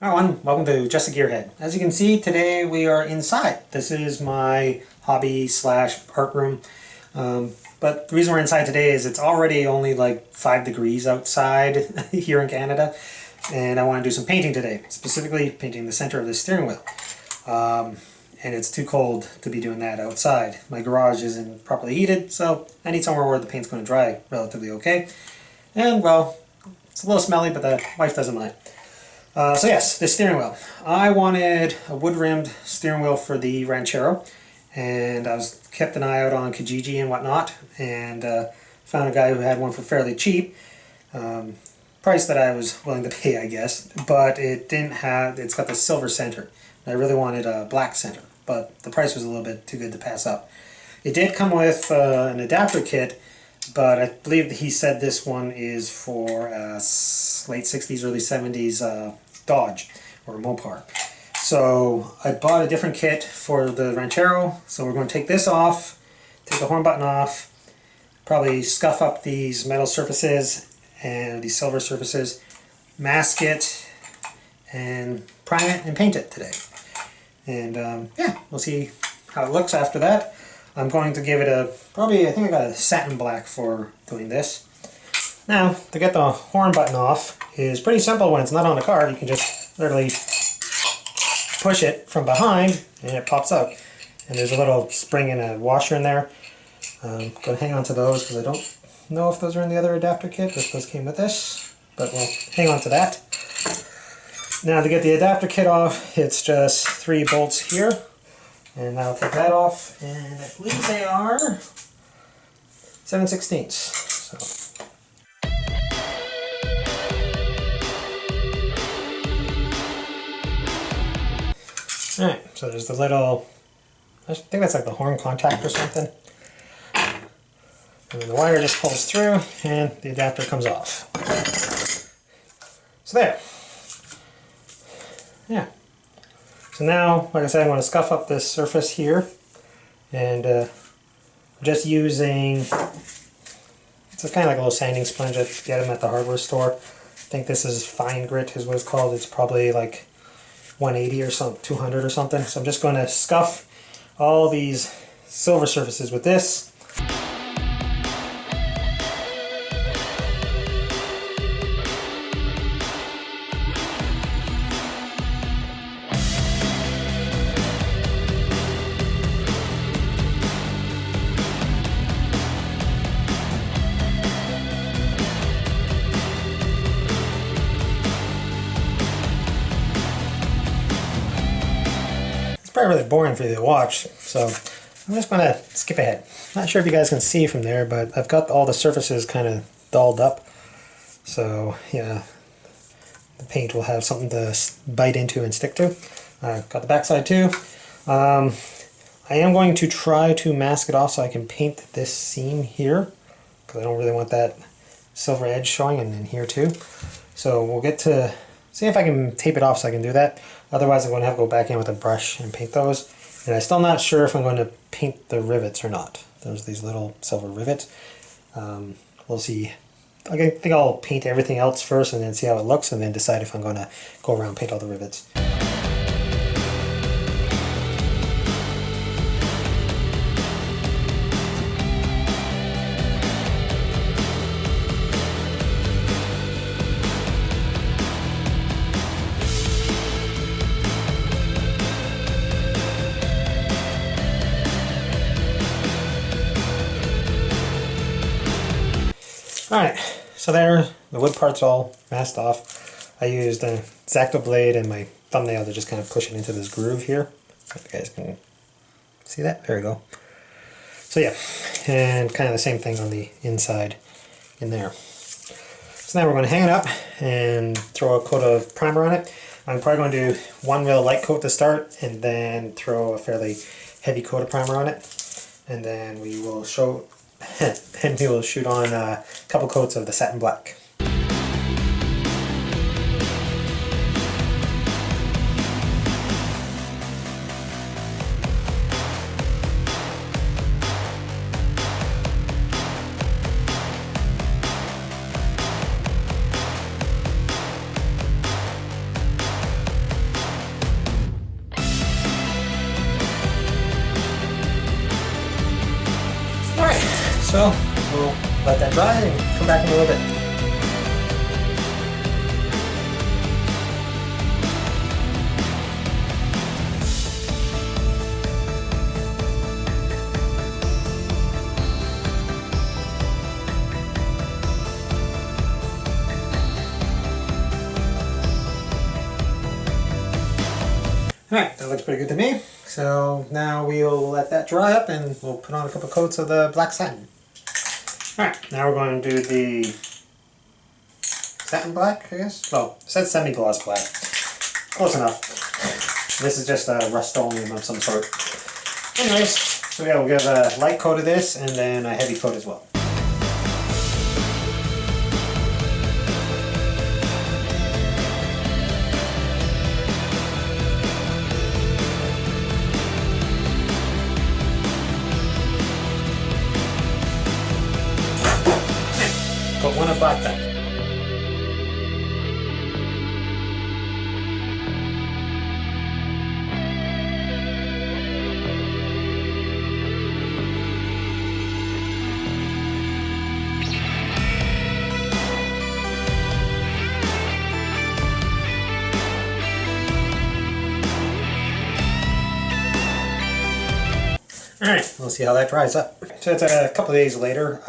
Hi everyone, welcome to Just a Gearhead. As you can see, today we are inside. This is my hobby slash art room. But the reason we're inside today is it's already only like 5 degrees outside here in Canada. And I want to do some painting today, specifically painting the center of the steering wheel. And it's too cold to be doing that outside. My garage isn't properly heated, so I need somewhere where the paint's going to dry relatively okay. And well, it's a little smelly, but the wife doesn't mind. So yes, the steering wheel. I wanted a wood-rimmed steering wheel for the Ranchero, and I kept an eye out on Kijiji and whatnot, and found a guy who had one for fairly cheap. Price that I was willing to pay, I guess, but it's got the silver center. I really wanted a black center, but the price was a little bit too good to pass up. It did come with an adapter kit, but I believe he said this one is for late 60s, early 70s Dodge or Mopar. So I bought a different kit for the Ranchero, so we're going to take this off, take the horn button off, probably scuff up these metal surfaces and these silver surfaces, mask it, and prime it and paint it today. And yeah, we'll see how it looks after that. I'm going to give it I think I got a satin black for doing this. Now, to get the horn button off is pretty simple when it's not on the card. You can just literally push it from behind and it pops out. And there's a little spring and a washer in there. I'm going to hang on to those because I don't know if those are in the other adapter kit. Those came with this, but we'll hang on to that. Now to get the adapter kit off, it's just 3 bolts here. And I'll take that off, and I believe they are 7/16. So. Alright, so there's the little, I think that's like the horn contact or something. And then the wire just pulls through, and the adapter comes off. So there. Yeah. So now, like I said, I'm going to scuff up this surface here, and I'm just using, it's kind of like a little sanding sponge. I get them at the hardware store. I think this is fine grit is what it's called. It's probably like 180 or something, 200 or something. So I'm just going to scuff all these silver surfaces with this. Probably really boring for you to watch, so I'm just going to skip ahead. Not sure if you guys can see from there, but I've got all the surfaces kind of dulled up, so yeah, the paint will have something to bite into and stick to. I've got the backside too. I am going to try to mask it off so I can paint this seam here, because I don't really want that silver edge showing, and in here too. So we'll get to see if I can tape it off so I can do that. Otherwise, I'm going to have to go back in with a brush and paint those. And I'm still not sure if I'm going to paint the rivets or not. There's these little silver rivets. We'll see. I think I'll paint everything else first and then see how it looks, and then decide if I'm going to go around and paint all the rivets. Alright, so there, the wood part's all masked off. I used an X-Acto blade and my thumbnail to just kind of push it into this groove here. If you guys can see that, there we go. So yeah, and kind of the same thing on the inside in there. So now we're going to hang it up and throw a coat of primer on it. I'm probably going to do one real light coat to start, and then throw a fairly heavy coat of primer on it. And then we will and we will shoot on a couple coats of the satin black. So we'll let that dry and come back in a little bit. Alright, that looks pretty good to me. So now we'll let that dry up and we'll put on a couple coats of the black satin. Alright, now we're going to do the satin black, I guess? Oh, it says semi-gloss black. Close enough. This is just a Rust-Oleum of some sort. Anyways, so yeah, we'll give a light coat of this and then a heavy coat as well. Got one of black then. Alright, we'll see how that dries up. So it's a couple of days later.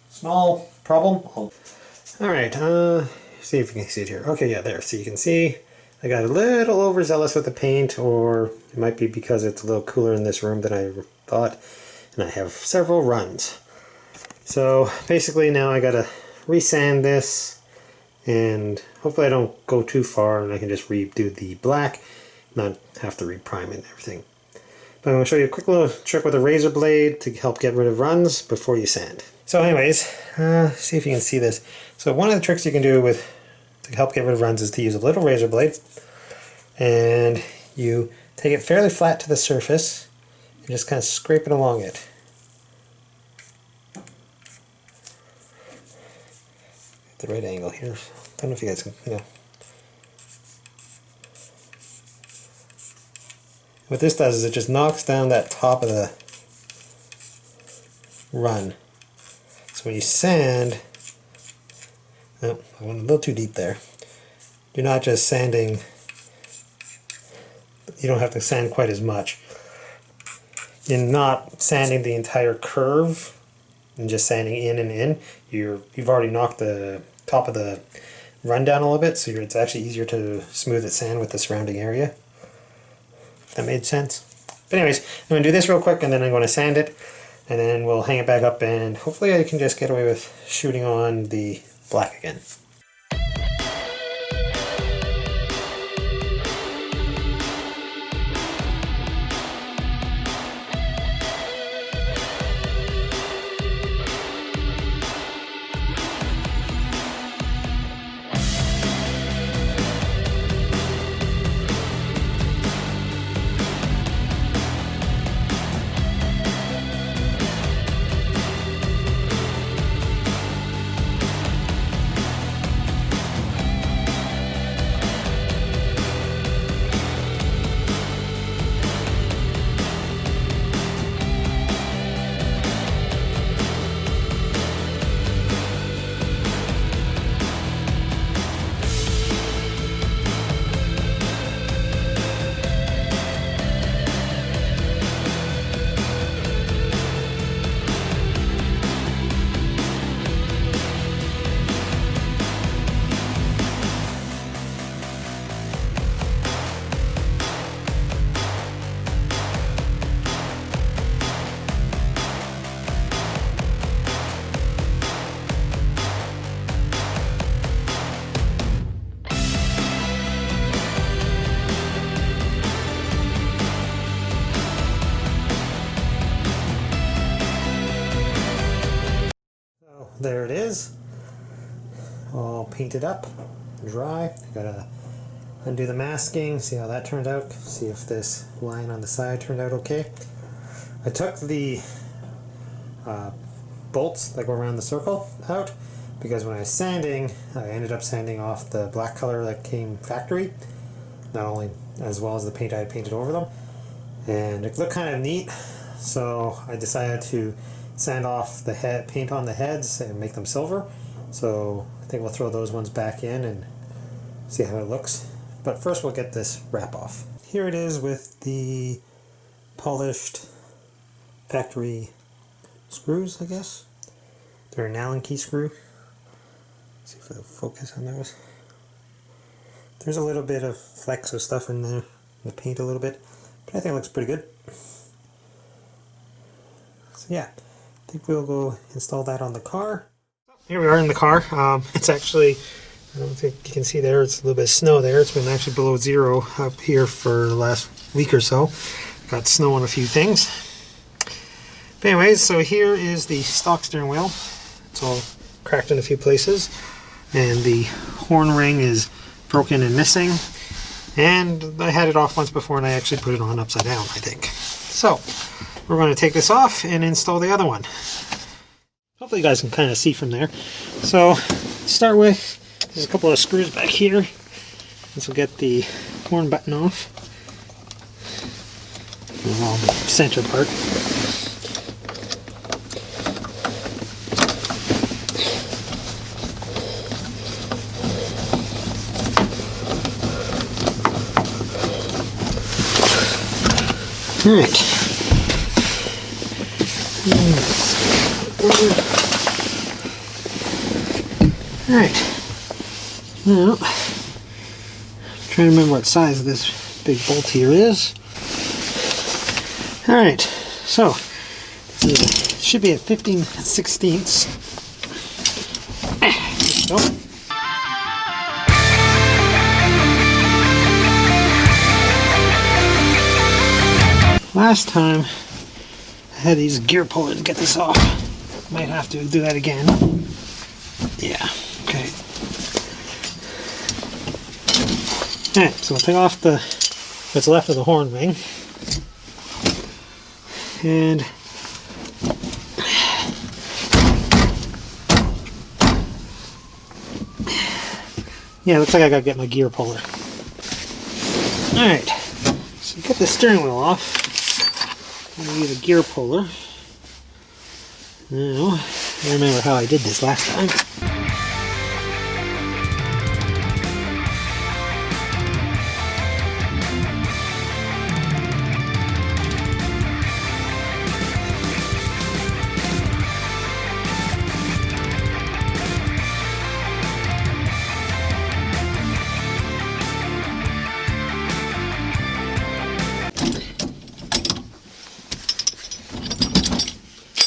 Small problem. Alright, see if you can see it here. Okay, yeah, there. So you can see I got a little overzealous with the paint, or it might be because it's a little cooler in this room than I thought. And I have several runs. So basically now I gotta resand this, and hopefully I don't go too far and I can just redo the black, not have to reprime it and everything. But I'm going to show you a quick little trick with a razor blade to help get rid of runs before you sand. So anyways, see if you can see this. So one of the tricks you can do to help get rid of runs is to use a little razor blade, and you take it fairly flat to the surface and just kind of scrape it along it. At the right angle here. Don't know if you guys can, What this does is it just knocks down that top of the run. So when you sand, oh, I went a little too deep there. You're not just sanding, you don't have to sand quite as much. You're not sanding the entire curve and just sanding in and in. You've already knocked the top of the run down a little bit, so it's actually easier to smooth it sand with the surrounding area. If that made sense. But anyways, I'm going to do this real quick and then I'm going to sand it, and then we'll hang it back up, and hopefully I can just get away with shooting on the black again. There it is, all painted up, dry. I gotta undo the masking, see how that turned out, see if this line on the side turned out okay. I took the bolts that go around the circle out because when I was sanding, I ended up sanding off the black color that came factory, not only as well as the paint I had painted over them, and it looked kind of neat, so I decided to sand off the head, paint on the heads and make them silver. So I think we'll throw those ones back in and see how it looks. But first we'll get this wrap off. Here it is with the polished factory screws, I guess. They're an Allen key screw. Let's see if it'll focus on those. There's a little bit of flecks of stuff in there. The paint a little bit, but I think it looks pretty good. So yeah, I think we'll go install that on the car. Here we are in the car. It's actually, I don't think you can see there, it's a little bit of snow there. It's been actually below zero up here for the last week or so. Got snow on a few things. But anyways, so here is the stock steering wheel. It's all cracked in a few places. And the horn ring is broken and missing. And I had it off once before and I actually put it on upside down, I think. So, we're going to take this off and install the other one. Hopefully you guys can kind of see from there. So, to start with, there's a couple of screws back here. This will get the horn button off. Well, the center part. Alright. Alright. Now, I'm trying to remember what size this big bolt here is. Alright, so it should be at 15/16. There we go. Last time I had these gear puller to get this off. Might have to do that again. Yeah, okay. Alright, so we'll take off what's left of the horn ring. And yeah, looks like I gotta get my gear puller. Alright, so get the steering wheel off. I'm going to use a gear puller. Now, I remember how I did this last time.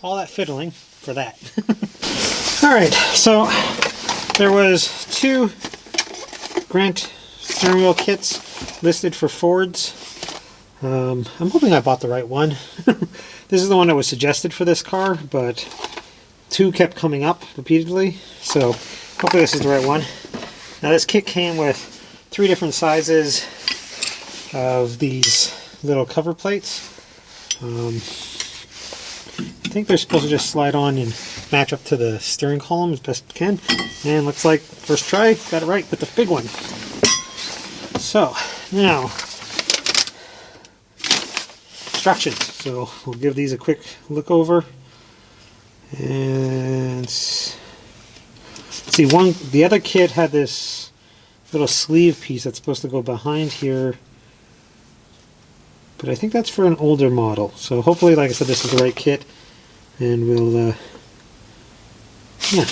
All that fiddling for that. Alright, so there was 2 Grant steering wheel kits listed for Fords. I'm hoping I bought the right one. This is the one that was suggested for this car, but 2 kept coming up repeatedly, so hopefully this is the right one. Now this kit came with 3 different sizes of these little cover plates. I think they're supposed to just slide on and match up to the steering column as best we can. And looks like first try, got it right with the big one. So now, instructions. So we'll give these a quick look over. And let's see, the other kit had this little sleeve piece that's supposed to go behind here. But I think that's for an older model. So hopefully, like I said, this is the right kit. And we'll yeah,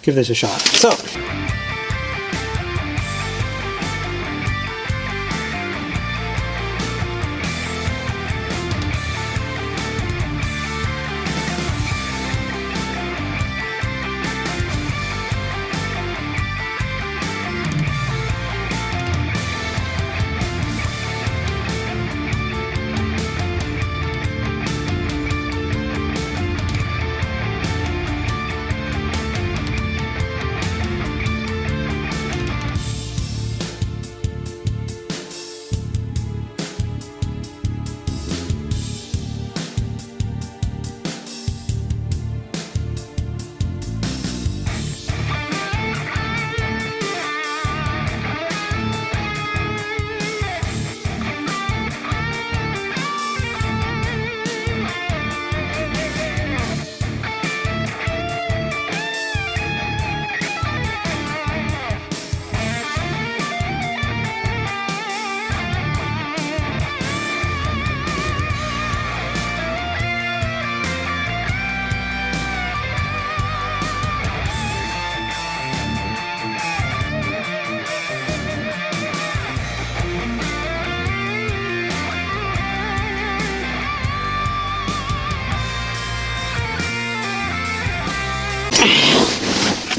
give this a shot. So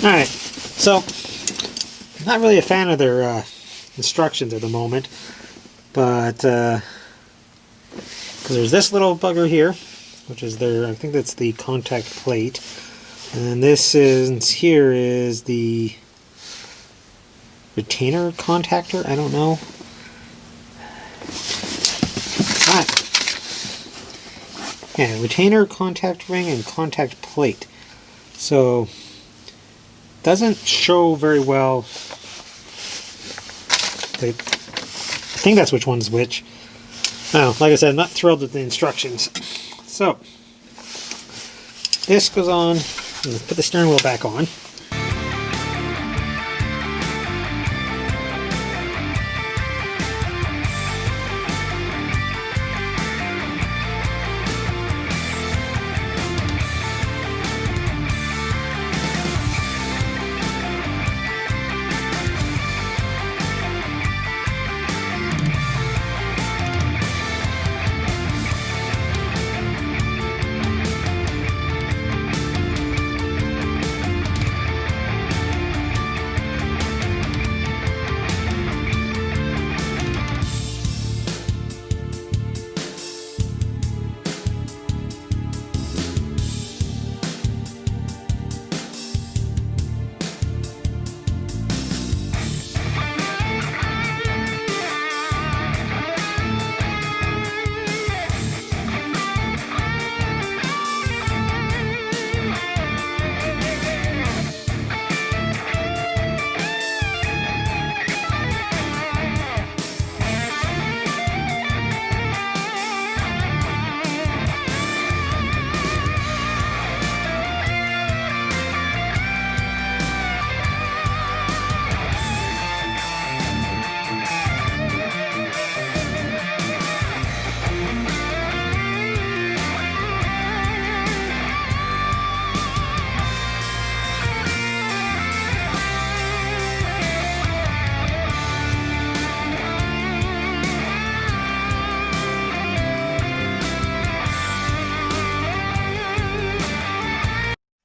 Alright, so I'm not really a fan of their instructions at the moment, but because there's this little bugger here, which is their, I think that's the contact plate, and then this is, here is the retainer contactor, I don't know. Yeah, retainer, contact ring, and contact plate. So, doesn't show very well. I think that's which one's which. Oh, like I said, I'm not thrilled with the instructions. So, this goes on. I'm going to put the steering wheel back on.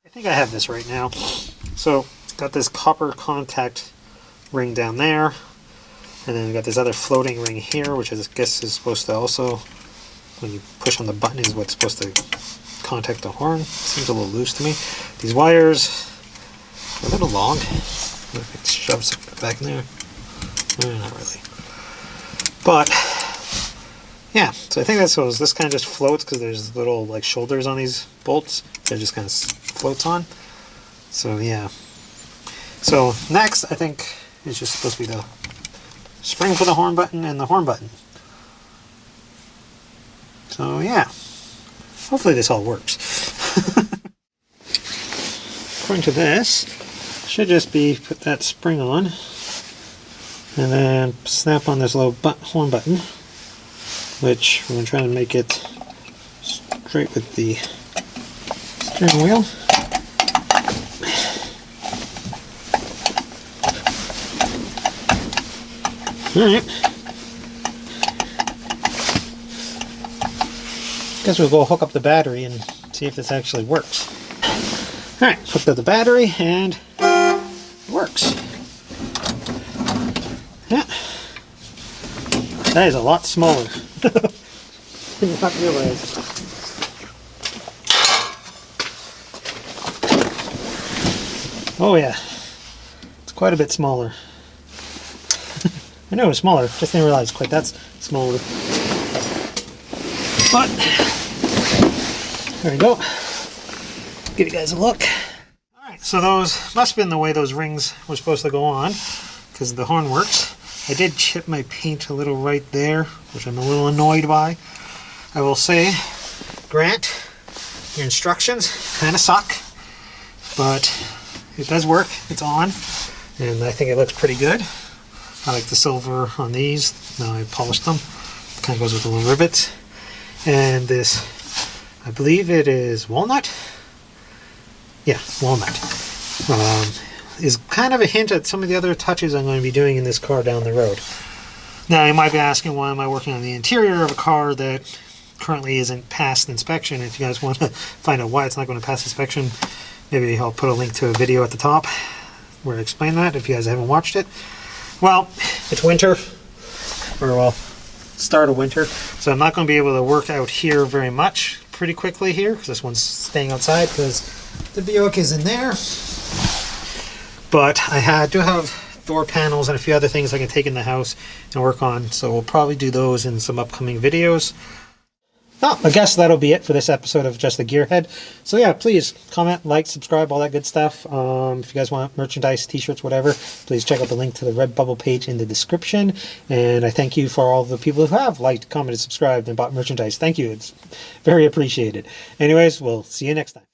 I think I have this right now. So, got this copper contact ring down there, and then we got this other floating ring here, which I guess is supposed to also, when you push on the button, is what's supposed to contact the horn. Seems a little loose to me. These wires are a little long. If it shoves it back in there, not really. But yeah, so I think that's what this kind of just floats because there's little like shoulders on these bolts. That just kind of floats on. So yeah. So next, I think it's just supposed to be the spring for the horn button and the horn button. So yeah, hopefully this all works. According to this, should just be put that spring on and then snap on this little horn button, which we're going to try and make it straight with the steering wheel. Alright. Guess we'll go hook up the battery and see if this actually works. Alright, hooked up the battery and it works. Yeah. That is a lot smaller. Did not realize. Oh yeah. It's quite a bit smaller. I know it was smaller, just didn't realize quite that's smaller. But there we go. Give you guys a look. Alright, so those must have been the way those rings were supposed to go on, because the horn works. I did chip my paint a little right there, which I'm a little annoyed by. I will say, Grant, your instructions kind of suck, but it does work. It's on, and I think it looks pretty good. I like the silver on these. Now I polished them. It kind of goes with the little rivets. And this, I believe it is walnut. Yeah, walnut. Is kind of a hint at some of the other touches I'm going to be doing in this car down the road. Now you might be asking, why am I working on the interior of a car that currently isn't past inspection? If you guys want to find out why it's not going to pass inspection, Maybe I'll put a link to a video at the top where I explain that if you guys haven't watched it. Well, it's winter, or well, start of winter, so I'm not going to be able to work out here very much pretty quickly here, because this one's staying outside because the Buick is in there. But I do have door panels and a few other things I can take in the house and work on, so we'll probably do those in some upcoming videos. Oh, I guess that'll be it for this episode of Just a Gearhead. So yeah, please comment, like, subscribe, all that good stuff. If you guys want merchandise, t-shirts, whatever, please check out the link to the Redbubble page in the description. And I thank you for all the people who have liked, commented, subscribed, and bought merchandise. Thank you. It's very appreciated. Anyways, we'll see you next time.